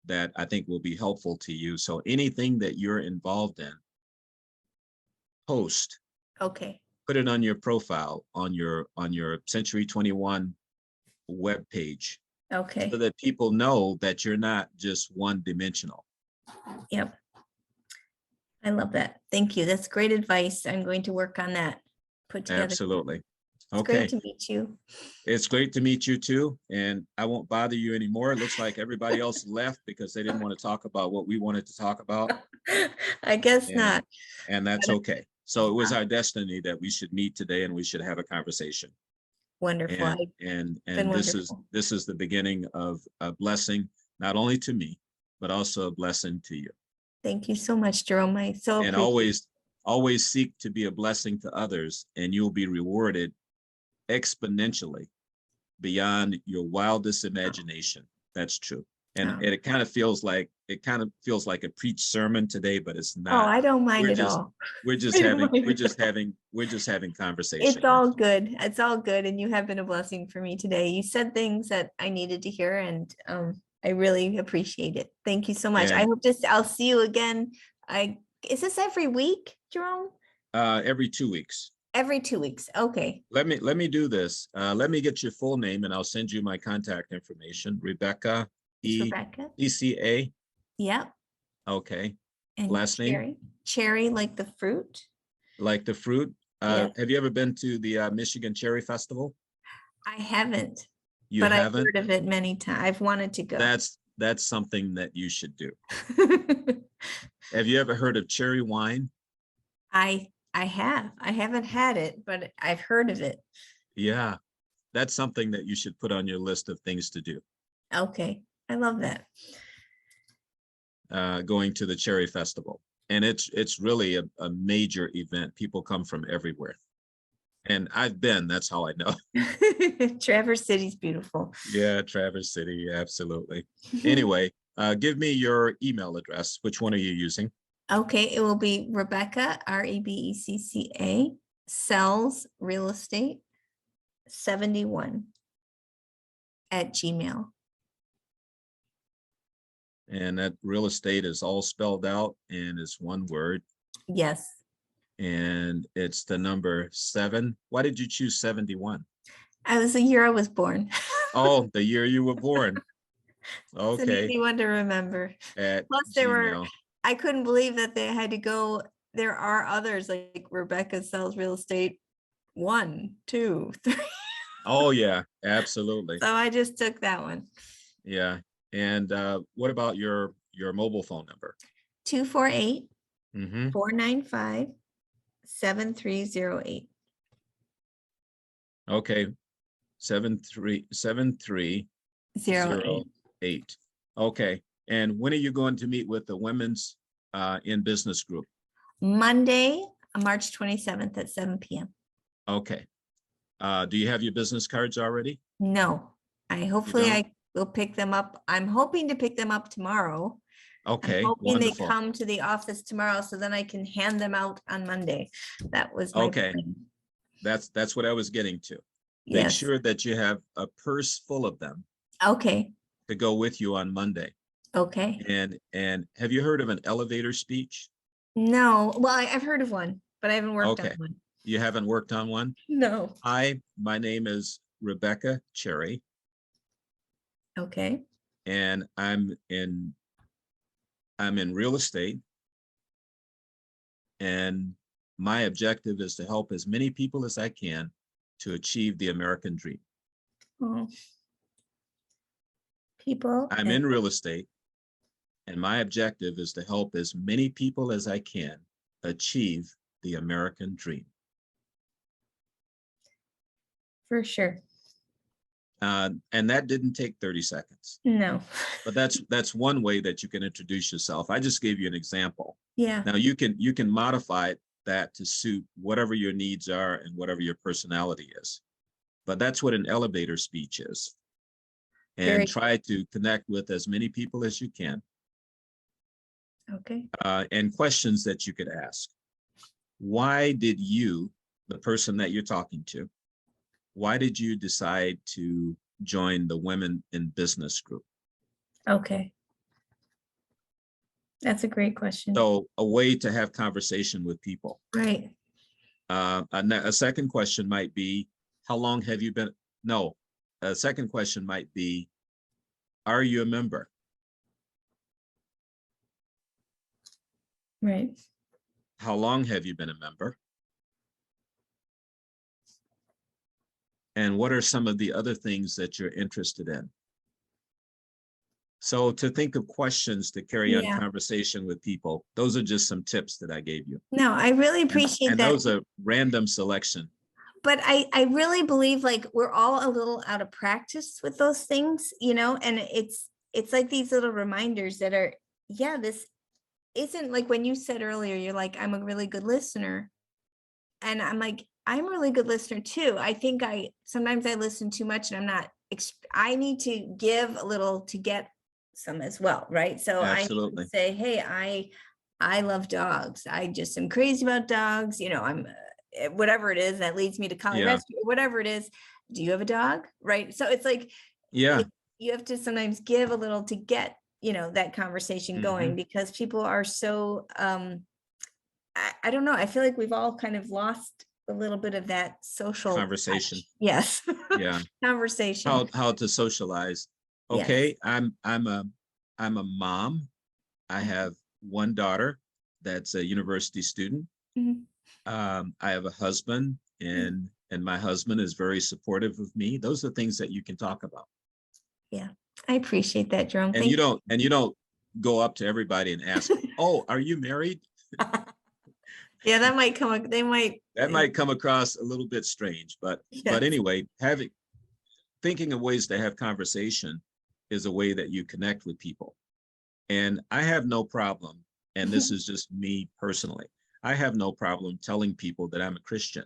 that I think will be helpful to you. So anything that you're involved in, post, Okay, put it on your profile on your Century 21 web page, so okay. that people know that you're not just one dimensional. Yep. I love that. Thank you. That's great advice. I'm going to work on that. Put together. Absolutely. It's great Okay. to meet you. It's great to meet you too. And I won't bother you anymore. It looks like everybody else left because they didn't want to talk about what we wanted to talk about. I guess And, not. and that's okay. So it was our destiny that we should meet today and we should have a conversation. Wonderful. And Been this wonderful. is the beginning of a blessing, not only to me, but also a blessing to you. Thank you so much, Jerome. I so And appreciate it. always seek to be a blessing to others, and you'll be rewarded exponentially beyond your wildest imagination. That's true. And Oh, it kind of feels like a preached sermon today, but it's oh, not. I don't mind We're at just all. we're just I don't having mind we're at just all. having we're just having conversation It's here. all good. It's all good. And you have been a blessing for me today. You said things that I needed to hear, and I really appreciate it. Thank you so much. I And hope I'll see you again. Is this every week, Jerome? every 2 weeks. Every 2 weeks. Okay. Let me do this. Let me get your full name, and I'll send you my contact information. Rebecca It's Rebecca. ECA. Yep. Okay. And Last name, cherry like the fruit. like the fruit. Yeah. Have you ever been to the Michigan Cherry Festival? I haven't, You but I've haven't? heard of it many times. I've wanted to go. That's something that you should do. Have you ever heard of cherry wine? I have. I haven't had it, but I've heard of it. Yeah, that's something that you should put on your list of things to do. Okay. I love that. Going to the cherry festival, and it's really a major event. People come from everywhere, and I've been. That's how I know. Traverse City's beautiful. Yeah, Traverse City, absolutely. Anyway, give me your email address. Which one are you using? Okay, it will be Rebecca, Rebecca, sells real estate 71 @gmail. And that real estate is all spelled out and it's one word. Yes. And it's the number 7. Why did you choose 71? I was the year I was born. Oh, the year you were born. It's an Okay. easy one to remember. At Plus Gmail. I couldn't believe that they had to go. There are others like Rebecca sells real estate 1, 2, 3. Oh, yeah, absolutely. So I just took that one. Yeah. And what about your mobile phone number? 248 Mm-hmm. 495 7308. Okay. 737308. Okay. And when are you going to meet with the women's in business group? Monday, March 27th at 7 p.m. Okay. Do you have your business cards already? No, hopefully don't? I will pick them up. I'm hoping to pick them up tomorrow. I'm Okay, hoping they wonderful. come to the office tomorrow so then I can hand them out on Monday. That was my Okay. plan. That's what I was getting to. Make Yes. sure that you have a purse full of them Okay. to go with you on Monday. Okay. And have you heard of an elevator speech? No, well, I've heard of one, but I haven't worked on Okay. one. You haven't worked on one? No. Hi, my name is Rebecca Cherry, Okay. and I'm in real estate, and my objective is to help as many people as I can to achieve the American dream. Oh. People. I'm in real estate, and my objective is to help as many people as I can achieve the American dream. For sure. And that didn't take 30 seconds. No. But that's one way that you can introduce yourself. I just gave you an example. Yeah. Now you can modify that to suit whatever your needs are and whatever your personality is. But that's what an elevator speech is. And try to connect with as many people as you can. Okay. And questions that you could ask. Why did you, the person that you're talking to, why did you decide to join the Women in Business group? Okay. That's a great question. So a way to have conversation with people. Right. A second question might be, how long have you been? No, a second question might be, are you a member? Right. How long have you been a member? And what are some of the other things that you're interested in? So to think of questions to carry on conversation with people, those are just some tips that I gave you. No, I really appreciate and that. Those are random selection. But I really believe like we're all a little out of practice with those things, and it's like these little reminders that are, this isn't like when you said earlier, you're like, I'm a really good listener. And I'm like, I'm a really good listener too. I think sometimes I listen too much and I'm not, I need to give a little to get some as well. Right. So Absolutely. I need to say, hey, I love dogs. I just am crazy about dogs. I'm whatever it is that leads me to Collie Rescue or whatever it is. Do you have a dog? Right. So it's like, you have to sometimes give a little to get, that conversation going because people are so, I don't know. I feel like we've all kind of lost a little bit of that social conversation. touch. Yes. Yeah. Conversation. How to socialize. Okay. Yes. I'm a mom. I have one daughter that's a university student. I have a husband and my husband is very supportive of me. Those are things that you can talk about. Yeah. I appreciate that, Jerome. And you don't go up to everybody and ask, oh, are you married? Yeah, that might come across a little bit strange, but anyway, thinking of ways to have conversation is a way that you connect with people. And I have no problem, and this is just me personally, I have no problem telling people that I'm a Christian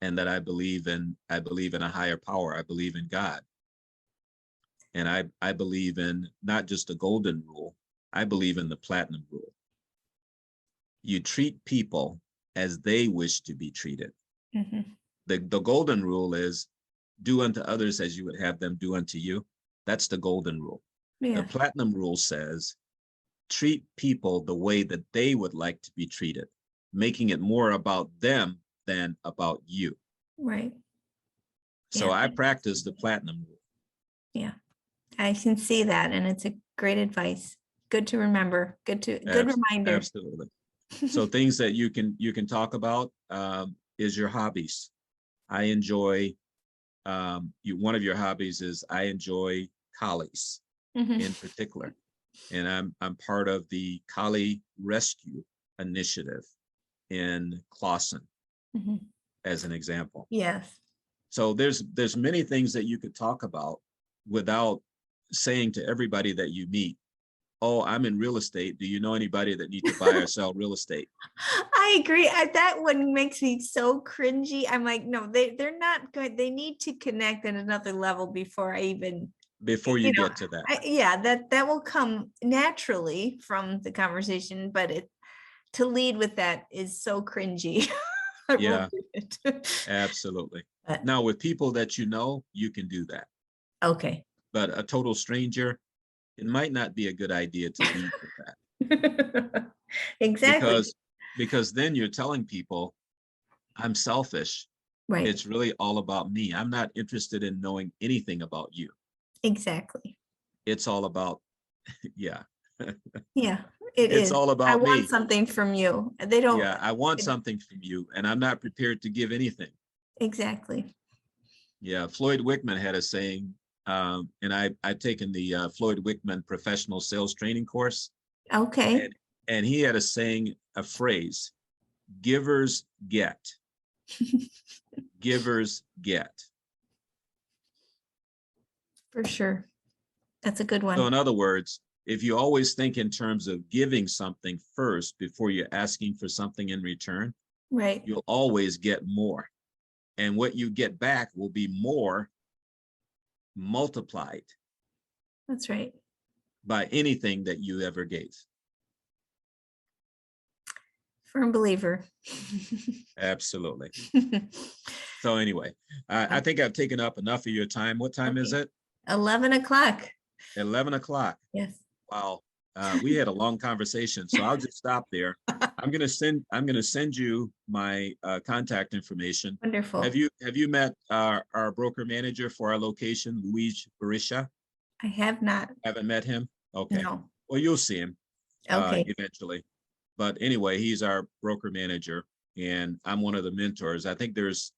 and that I believe in a higher power. I believe in God. And I believe in not just the golden rule, I believe in the platinum rule. You treat people as they wish to be treated. The golden rule is do unto others as you would have them do unto you. That's the golden rule. The Yeah. platinum rule says, treat people the way that they would like to be treated, making it more about them than about you. Right. So Yeah. I practice the platinum rule. Yeah. I can see that. And it's a great advice. Good to remember. Good reminder. Absolutely. So things that you can talk about is your hobbies. I enjoy one of your hobbies is I enjoy collies in particular, and I'm part of the collie rescue initiative in Clawson, Mhm. as an example. Yes. So there's many things that you could talk about without saying to everybody that you meet, oh, I'm in real estate. Do you know anybody that needs to buy or sell real estate? I agree. That one makes me so cringy. I'm like, no, they're not good. They need to connect at another level before I even, Before you get to that. yeah, that will come naturally from the conversation, but to lead with that is so cringy. I Yeah, won't do it. absolutely. But, Now, with people that you know, you can do that. okay. But a total stranger, it might not be a good idea to lead with that. Exactly. Because then you're telling people, I'm selfish. Right. It's really all about me. I'm not interested in knowing anything about you. Exactly. It's all about, yeah, Yeah, it it's is. all I about want me. something from you. They don't. Yeah, I want something from you, and I'm not prepared to give anything. Exactly. Yeah, Floyd Wickman had a saying, and I've taken the Floyd Wickman professional sales training course, Okay. and he had a saying, a phrase, givers get, givers get. For sure. That's a good So one. in other words, if you always think in terms of giving something first before you're asking for something in return, Right. you'll always get more. And what you get back will be more multiplied That's right. by anything that you ever gave. Firm believer. Absolutely. So anyway, I think I've taken up enough of your time. What time is it? 11 o'clock. 11 o'clock. Yes. Wow. We had a long conversation, so I'll just stop there. I'm gonna send you my contact information. Wonderful. Have you met our broker manager for our location, Luis Barisha? I have not. Haven't met him? Okay. No. Well, you'll see him Okay. eventually. But anyway, he's our broker manager, and I'm one of the mentors. I think there's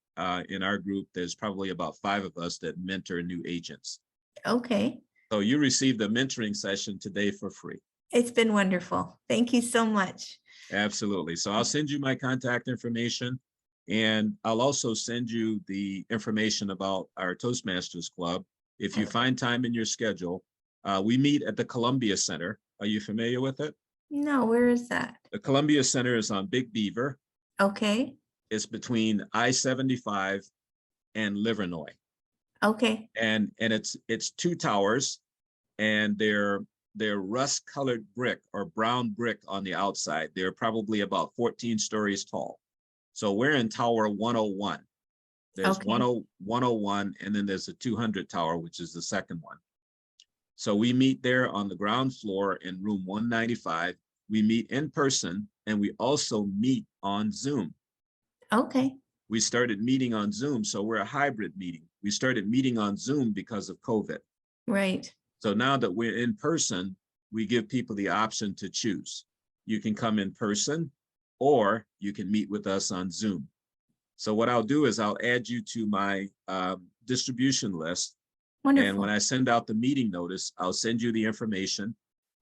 in our group, there's probably about 5 of us that mentor new agents. Okay. So you received a mentoring session today for free. It's been wonderful. Thank you so much. Absolutely. So I'll send you my contact information, and I'll also send you the information about our Toastmasters Club. If you find time in your schedule, we meet at the Columbia Center. Are you familiar with it? No, where is that? The Columbia Center is on Big Beaver. Okay. It's between I-75 and Livernois. Okay. And it's 2 towers, and they're rust-colored brick or brown brick on the outside. They're probably about 14 stories tall. So we're in Tower 101. There's Okay. 101, and then there's a 200 tower, which is the second one. So we meet there on the ground floor in room 195. We meet in person, and we also meet on Zoom. Okay. We started meeting on Zoom, so we're a hybrid meeting. We started meeting on Zoom because of COVID. Right. So now that we're in person, we give people the option to choose. You can come in person, or you can meet with us on Zoom. So what I'll do is I'll add you to my distribution list. Wonderful. And when I send out the meeting notice, I'll send you the information.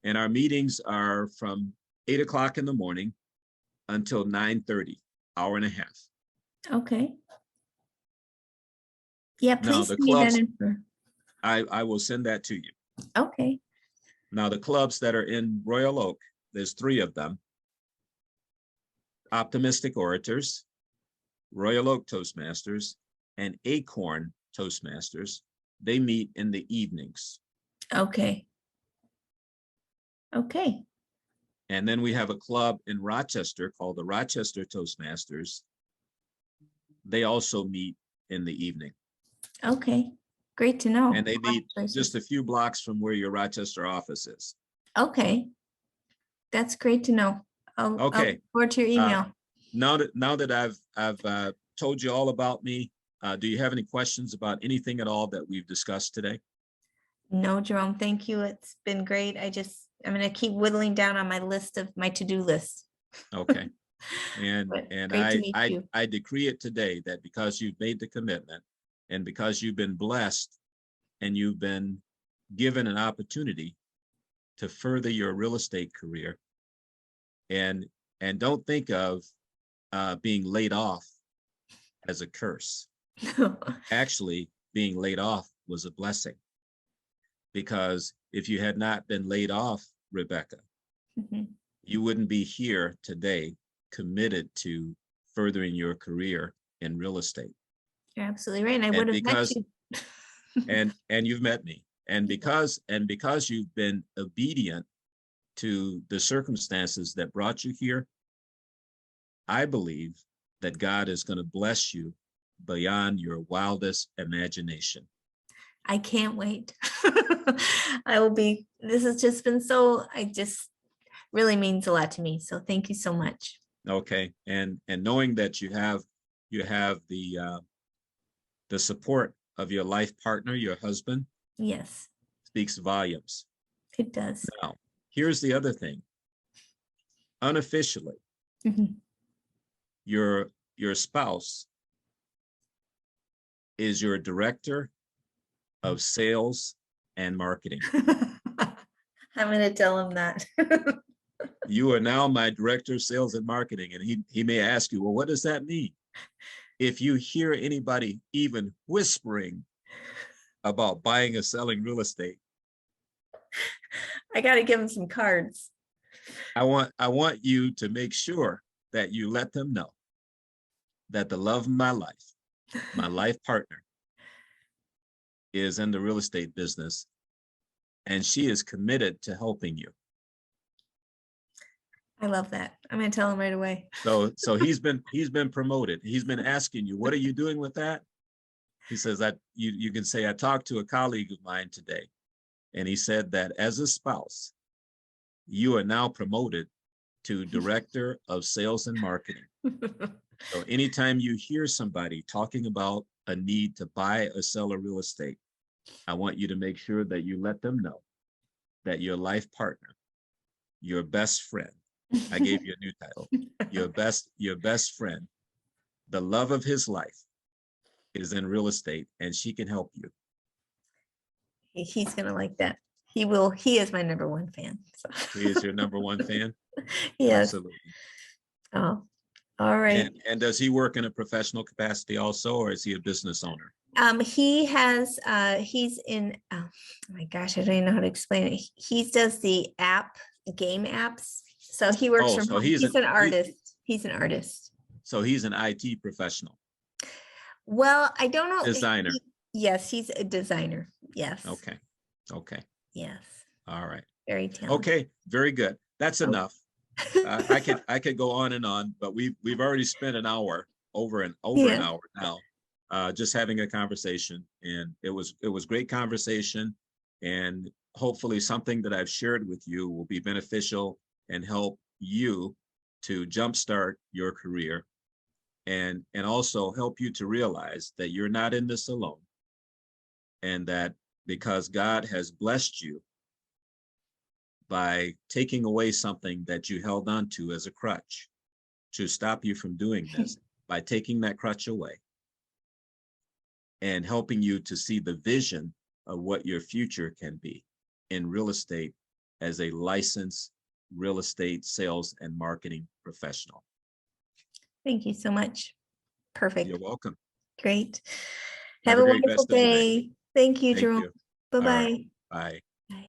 And our meetings are from 8 o'clock in the morning until 9:30, hour and a half. Okay. Yeah, Now please the send me that clubs, info. I will send that to you. Okay. Now the clubs that are in Royal Oak, there's 3 of them. Optimistic Orators, Royal Oak Toastmasters, and Acorn Toastmasters. They meet in the evenings. Okay. Okay. And then we have a club in Rochester called the Rochester Toastmasters. They also meet in the evening. Okay. Great to know. And they meet Choices. just a few blocks from where your Rochester office is. Okay. That's great to know. I'll Okay. look forward to your email. Now that I've told you all about me, do you have any questions about anything at all that we've discussed today? No, Jerome, thank you. It's been great. I'm going to keep whittling down on my list of my to-do list. Okay. And Great to meet you. I decree it today that because you've made the commitment and because you've been blessed and you've been given an opportunity to further your real estate career, and don't think of being laid off as a curse. Actually, being laid off was a blessing, because if you had not been laid off, Rebecca, you wouldn't be here today committed to furthering your career in real estate. You're absolutely right. And I would have met you. and you've met me. And because you've been obedient to the circumstances that brought you here, I believe that God is going to bless you beyond your wildest imagination. I can't wait. This has just been really means a lot to me. So thank you so much. Okay. And knowing that you have the support of your life partner, your husband. Yes. Speaks volumes. It does. Now, here's the other thing. Unofficially, your spouse is your director of sales and marketing. I'm going to tell him that. You are now my director of sales and marketing. And he may ask you, well, what does that mean? If you hear anybody even whispering about buying or selling real estate, I got to give him some cards. I want you to make sure that you let them know that the love of my life partner, is in the real estate business, and she is committed to helping you. I love that. I'm going to tell him right away. So he's been promoted. He's been asking you, what are you doing with that? He says that you can say, I talked to a colleague of mine today, and he said that as a spouse, you are now promoted to director of sales and marketing. So anytime you hear somebody talking about a need to buy or sell a real estate, I want you to make sure that you let them know that your life partner, your best friend, I gave you a new title, your best friend, the love of his life, is in real estate, and she can help you. He's going to like that. He will. He is my number one fan. So. He is your number one fan? Yes. Absolutely. Oh, all right. And does he work in a professional capacity also, or is he a business owner? He has, he's in, oh my gosh, I don't even know how to explain it. He does the game apps. So he works from home. He's an artist. He's an artist. So he's an IT professional. Well, I don't know. Designer. Yes, he's a designer. Yes. Okay. Yes. All right. Very talented. Okay. Very good. That's enough. I could go on and on, but we've already spent an hour, over an hour now, just having a conversation, and it was great conversation, and hopefully something that I've shared with you will be beneficial and help you to jumpstart your career, and also help you to realize that you're not in this alone, and that because God has blessed you by taking away something that you held on to as a crutch to stop you from doing this, by taking that crutch away and helping you to see the vision of what your future can be in real estate as a licensed real estate sales and marketing professional. Thank you so much. Perfect. You're welcome. Great. Have a wonderful day. Thank you, Jerome. Bye-bye. Bye.